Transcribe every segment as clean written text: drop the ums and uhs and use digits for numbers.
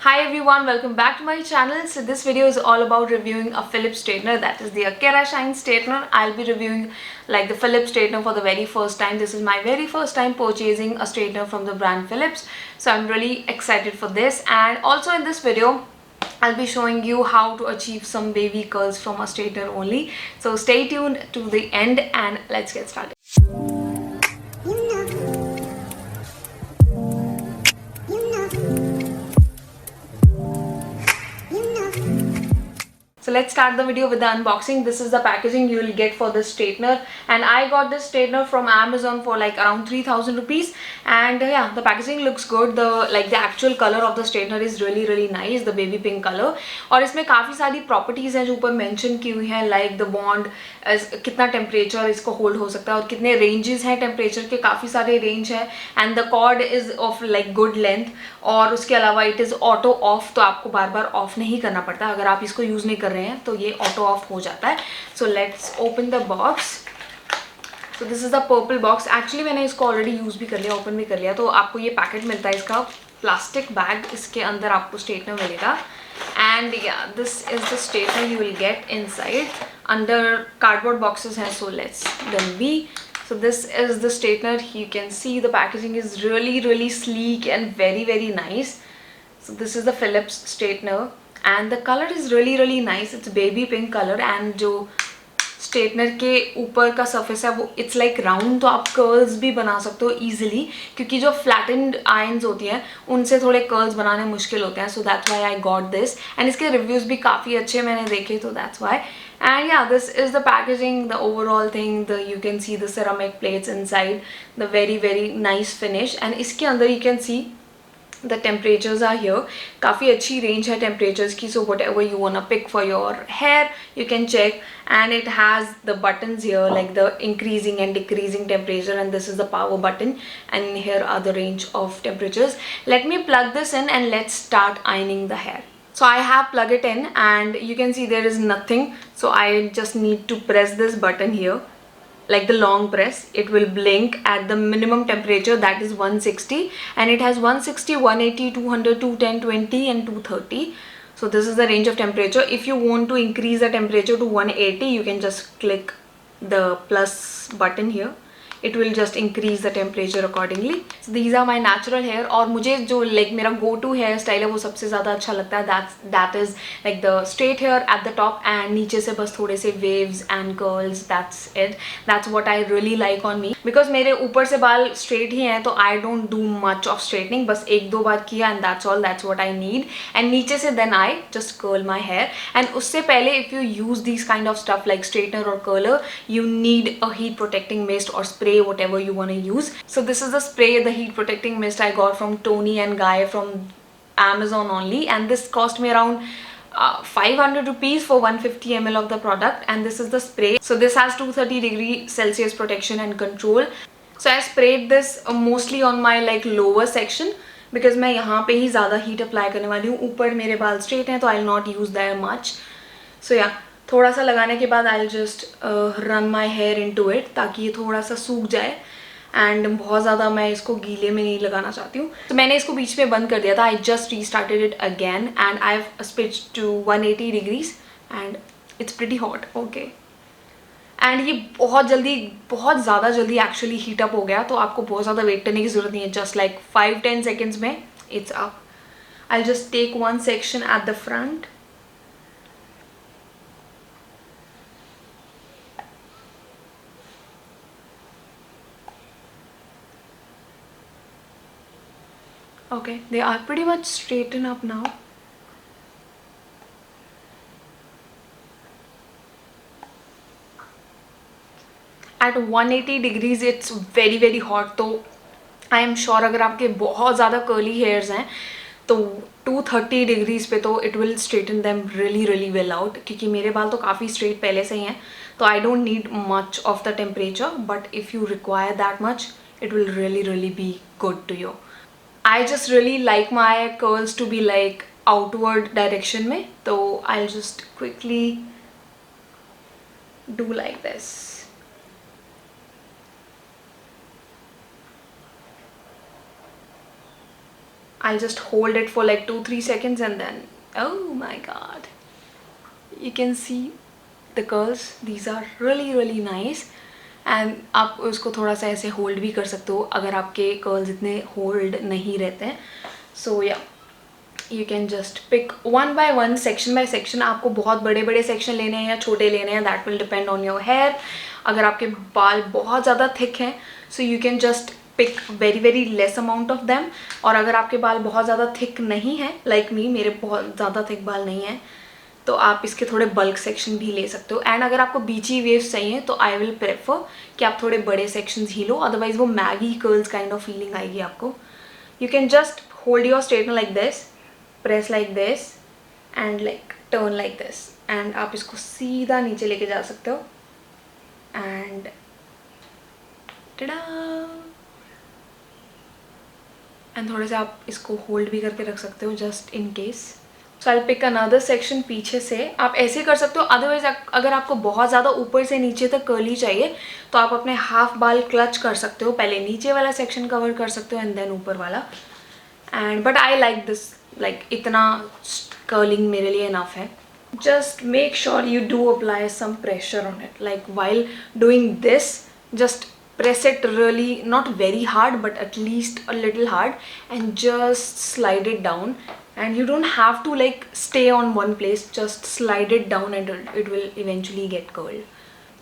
Hi everyone, welcome back to my channel. So this video is all about reviewing a Philips straightener, that is the Kera Shine straightener. I'll be reviewing like the Philips straightener for the very first time. This is my very first time purchasing a straightener from the brand Philips. So I'm really excited for this, and also in this video I'll be showing you how to achieve some wavy curls from a straightener only. So stay tuned to the end and let's get started. So let's start the video with the unboxing. This is the packaging you will get for this straightener, and I got this straightener from Amazon for like around 3000 rupees. And yeah, the packaging looks good. The actual color of the straightener is really nice, the baby pink color. और इसमें काफ़ी सारी properties हैं जो ऊपर mention की हुई हैं, like the bond, कितना temperature इसको hold हो सकता है और कितने ranges हैं temperature के, काफ़ी सारे range हैं, and the cord is of like good length. और उसके अलावा it is auto off, तो आपको बार बार off नहीं करना पड़ता अगर आप इसको use नहीं कर रहे हैं तो ये ऑटो ऑफ हो जाता है. So let's open the box. So this is the purple box. Actually मैंने इसको ऑलरेडी यूज भी कर लिया, ओपन भी कर लिया. तो आपको ये पैकेट मिलता है, इसका प्लास्टिक बैग, इसके अंदर आपको स्ट्रेटनर मिलेगा. And yeah this is the straightener you will get inside. Under cardboard boxes हैं, so let's then be. So this is the straightener. You can see the packaging is really sleek and very nice. So this is the Philips straightener. And the color is really nice. It's baby pink color. And जो straightener के ऊपर का surface है वो it's like round, तो आप curls भी बना सकते हो easily, क्योंकि जो flattened irons होती हैं उनसे थोड़े curls बनाने मुश्किल होते हैं. So that's why I got this. And इसके reviews भी काफ़ी अच्छे मैंने देखे, तो that's why. And yeah, this is the packaging, the overall thing. You can see the ceramic plates inside, the very nice finish. And इसके अंदर you can see the temperatures are here. काफ़ी अच्छी range है temperatures की, so whatever you wanna pick for your hair you can check. And it has the buttons here, like the increasing and decreasing temperature, and this is the power button, and here are the range of temperatures. Let me plug this in and let's start ironing the hair. So I have plugged it in and you can see there is nothing, so I just need to press this button here, like the long press. It will blink at the minimum temperature, that is 160, and it has 160, 180, 200, 210, 20 and 230. So this is the range of temperature. If you want to increase the temperature to 180, you can just click the plus button here. It will just increase the temperature accordingly. So these are my natural hair. और मुझे जो like मेरा go to hair style है वो सबसे ज़्यादा अच्छा लगता है. That is like the straight hair at the top and नीचे से बस थोड़े से waves and curls. That's it. That's what I really like on me. Because मेरे ऊपर से बाल straight ही हैं तो I don't do much of straightening. बस एक दो बार किया and that's all. That's what I need. And नीचे से then I just curl my hair. And उससे पहले if you use these kind of stuff like straightener or curler, you need a heat protecting mist or spray, whatever you want to use. So this is the spray, the heat protecting mist I got from Tony and Guy from Amazon only, and this cost me around 500 rupees for 150 ml of the product. And this is the spray. So this has 230°C protection and control. So I sprayed this mostly on my like lower section, because मैं यहाँ पे ही ज़्यादा heat apply करने वाली हूँ. ऊपर मेरे बाल straight हैं तो I'll not use that much. So yeah, थोड़ा सा लगाने के बाद I'll just run my hair into it, ताकि ये थोड़ा सा सूख जाए. एंड बहुत ज़्यादा मैं इसको गीले में नहीं लगाना चाहती हूँ, तो मैंने इसको बीच में बंद कर दिया था. I just restarted it again and I have switched to 180 degrees and it's pretty hot. Okay, and ये बहुत ज़्यादा जल्दी एक्चुअली हीट अप हो गया, तो आपको बहुत ज़्यादा वेट करने की ज़रूरत नहीं है. जस्ट लाइक 5-10 सेकेंड्स में it's up. I just take one section at the front. Okay, they are pretty much straightened up now. At 180 degrees it's very hot. तो I am sure अगर आपके बहुत ज़्यादा curly hairs हैं तो 230 degrees पे तो it will straighten them really well out. क्योंकि मेरे बाल तो काफ़ी straight पहले से ही हैं, तो I don't need much of the temperature, but if you require that much, it will really be good to you. I just really like my curls to be like outward direction में, तो I'll just quickly do like this. I'll just hold it for like 2-3 seconds and then, oh my god, you can see the curls. These are really nice. And आप उसको थोड़ा सा ऐसे hold भी कर सकते हो अगर आपके कर्ल्स इतने होल्ड नहीं रहते हैं. So yeah you can just pick one by one, section by section. आपको बहुत बड़े बड़े सेक्शन लेने हैं या छोटे लेने हैं, that will depend on your hair. अगर आपके बाल बहुत ज़्यादा थिक हैं, so you can just pick very less amount of them. और अगर आपके बाल बहुत ज़्यादा थिक नहीं है, लाइक मी, मेरे बहुत ज़्यादा थिक बाल नहीं हैं, तो आप इसके थोड़े बल्क सेक्शन भी ले सकते हो. एंड अगर आपको बीची वेव्स चाहिए तो आई विल प्रेफर कि आप थोड़े बड़े सेक्शंस ही लो, अदरवाइज वो Maggi curls kind of feeling आएगी आपको. You can just hold your straightener like this, press like this and like turn like this, and आप इसको सीधा नीचे लेके जा सकते हो. एंड थोड़े से आप इसको होल्ड भी करके रख सकते हो just in case. So I pick another section पीछे से. आप ऐसे कर सकते हो, अदरवाइज अगर आपको बहुत ज़्यादा ऊपर से नीचे तक कर्ली चाहिए तो आप अपने हाफ बाल क्लच कर सकते हो. पहले नीचे वाला सेक्शन कवर कर सकते हो एंड देन ऊपर वाला. And but I like this, like इतना कर्लिंग मेरे लिए इनफ है. Just make sure you do apply some pressure on it, like while doing this just press it really, not very hard but at least a little hard, and just slide it down. And you don't have to like stay on one place, just slide it down and it will eventually get curled.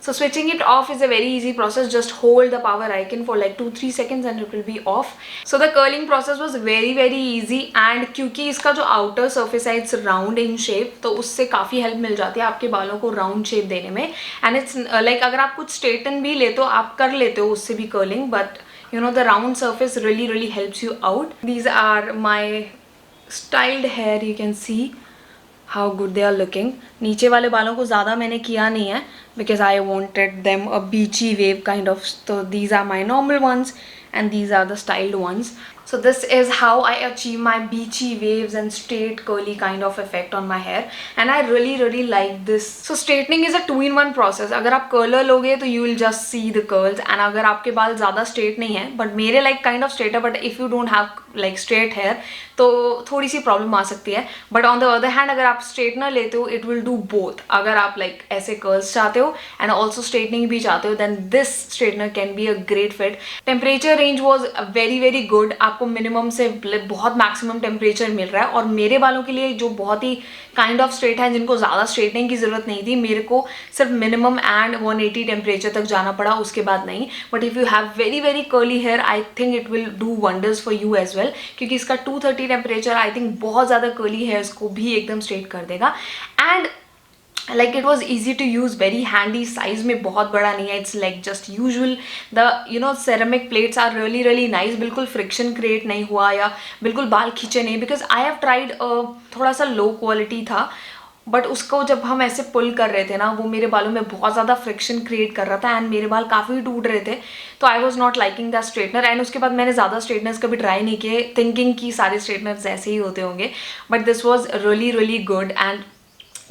So switching it off is a very easy process. Just hold the power icon for like 2-3 seconds and it will be off. So the curling process was very easy. And क्योंकि इसका जो outer surface है it's round in shape, तो उससे काफ़ी help मिल जाती है आपके बालों को round shape देने में. And it's like अगर आप कुछ straighten भी लेते हो, आप कर लेते हो उससे भी curling, but you know the round surface really helps you out. These are my styled hair. You can see how good they are looking. नीचे वाले बालों को ज़्यादा मैंने किया नहीं है because I wanted them a beachy wave kind of. So these are my normal ones and these are the styled ones. So this is how I achieve my beachy waves and straight curly kind of effect on my hair, and I really like this. So straightening is a 2-in-1 process. अगर आप curler लोगे तो you will just see the curls, and अगर आपके बाल ज़्यादा straight नहीं है, but मेरे like kind of straight है, but if you don't have like straight hair तो थोड़ी सी प्रॉब्लम आ सकती है. But on the other hand अगर आप स्ट्रेटनर लेते हो इट विल डू बोथ. अगर आप लाइक ऐसे कर्ल्स चाहते हो एंड ऑल्सो स्ट्रेटनिंग भी चाहते हो then this straightener can be a great fit. Temperature range was very good. आपको मिनिमम से बहुत मैक्सिमम टेम्परेचर मिल रहा है, और मेरे बालों के लिए जो बहुत ही काइंड ऑफ स्ट्रेट है, जिनको ज़्यादा स्ट्रेटनिंग की ज़रूरत नहीं थी, मेरे को सिर्फ मिनिमम एंड 180 टेम्परेचर तक जाना पड़ा, उसके बाद नहीं. But if you have very curly hair I think it will do wonders for you as well, क्योंकि इसका 230 टेम्परेचर आई थिंक बहुत ज़्यादा कर्ली हेयर्स को भी एकदम स्ट्रेट कर देगा. And like it was easy to use, very handy, size में बहुत बड़ा नहीं है, it's like just usual. The you know ceramic plates are really nice. बिल्कुल friction create नहीं हुआ या बिल्कुल बाल खींचे नहीं, because I have tried थोड़ा सा low quality था, बट उसको जब हम ऐसे पुल कर रहे थे ना, वो मेरे बालों में बहुत ज़्यादा फ्रिक्शन क्रिएट कर रहा था एंड मेरे बाल काफ़ी टूट रहे थे, तो I was not liking that straightener. And उसके बाद मैंने ज़्यादा स्ट्रेटनर्स कभी ट्राई नहीं किए, थिंकिंग कि सारे स्ट्रेटनर्स ऐसे ही होते होंगे, but this was really good. And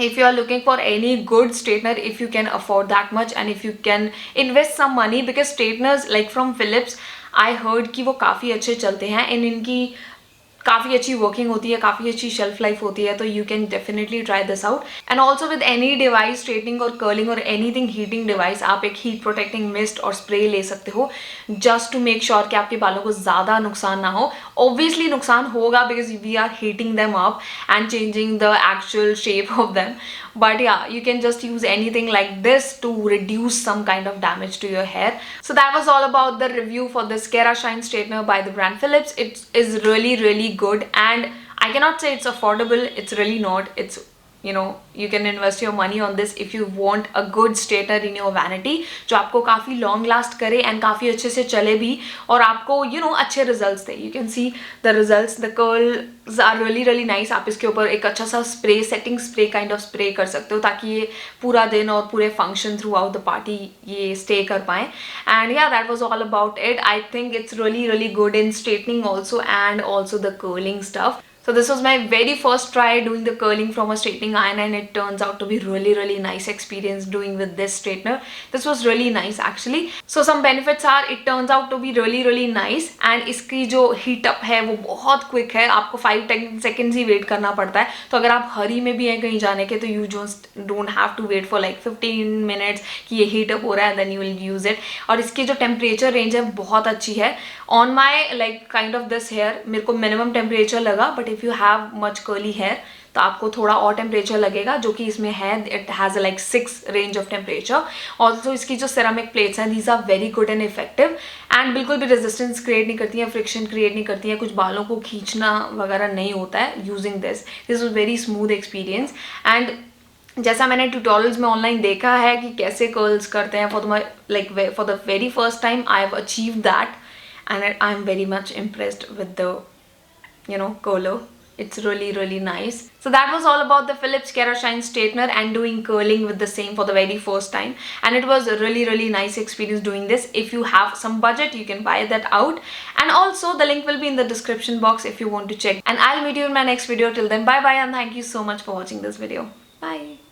if you are looking for any good straightener, if you can afford that much and if you can invest some money, because straighteners like from Philips I heard कि वो काफ़ी अच्छे चलते हैं and इनकी काफ़ी अच्छी working होती है, काफ़ी अच्छी शेल्फ लाइफ होती है, तो you can definitely try this out. And also with any device, straightening और कर्लिंग और एनीथिंग हीटिंग डिवाइस, आप एक हीट प्रोटेक्टिंग मिस्ट और स्प्रे ले सकते हो जस्ट टू मेक श्योर कि आपके बालों को ज़्यादा नुकसान ना हो. ऑब्वियसली नुकसान होगा because we are heating them up and changing the actual shape of them, but yeah, you can just use anything like this to reduce some kind of damage to your hair. So that was all about the review for this Kera Shine Straightener by the brand Philips. It is really good and I cannot say it's affordable, it's really not. It's, you know, you can invest your money on this if you want a good straightener in your vanity जो आपको काफ़ी long last करे and काफ़ी अच्छे से चले भी और आपको you know अच्छे results they. You can see the results, the curls are really nice. आप इसके ऊपर एक अच्छा सा spray, setting spray kind of spray कर सकते हो ताकि ये पूरा दिन और पूरे function throughout the party ये stay कर पाएँ. And yeah, that was all about it. I think it's really good in straightening also and also the curling stuff. So this was my very first try doing the curling from a straightening iron, and it turns out to be really nice experience doing with this straightener. This was really nice actually. So some benefits are, it turns out to be really nice, and इसकी जो heat up है वो बहुत quick है, आपको 5-10 seconds ही wait करना पड़ता है. तो अगर आप हरी में भी हैं कहीं जाने के, तो you just don't have to wait for like 15 minutes कि ये heat up हो रहा है, then you will use it. और इसकी जो temperature range है बहुत अच्छी है. On my like kind of this hair मेरे को minimum temperature लगा, but if you have much curly hair तो आपको थोड़ा और टेम्परेचर लगेगा, जो कि इसमें है. It has like 6 range of temperature. Also इसकी जो सेरामिक प्लेट्स हैं, these are very good and effective, and बिल्कुल भी रेजिस्टेंस क्रिएट नहीं करती हैं, फ्रिक्शन क्रिएट नहीं करती हैं, कुछ बालों को खींचना वगैरह नहीं होता है using this. This was very smooth experience. And जैसा मैंने ट्यूटोरियल्स में ऑनलाइन देखा है कि कैसे कर्ल्स करते हैं, for the very first time I have achieve that, and I am very much impressed with the curler. It's really nice. So that was all about the Philips Kera Shine Straightener and doing curling with the same for the very first time, and it was a really nice experience doing this. If you have some budget, you can buy that out, and also the link will be in the description box if you want to check. And I'll meet you in my next video. Till then, bye bye, and thank you so much for watching this video. Bye.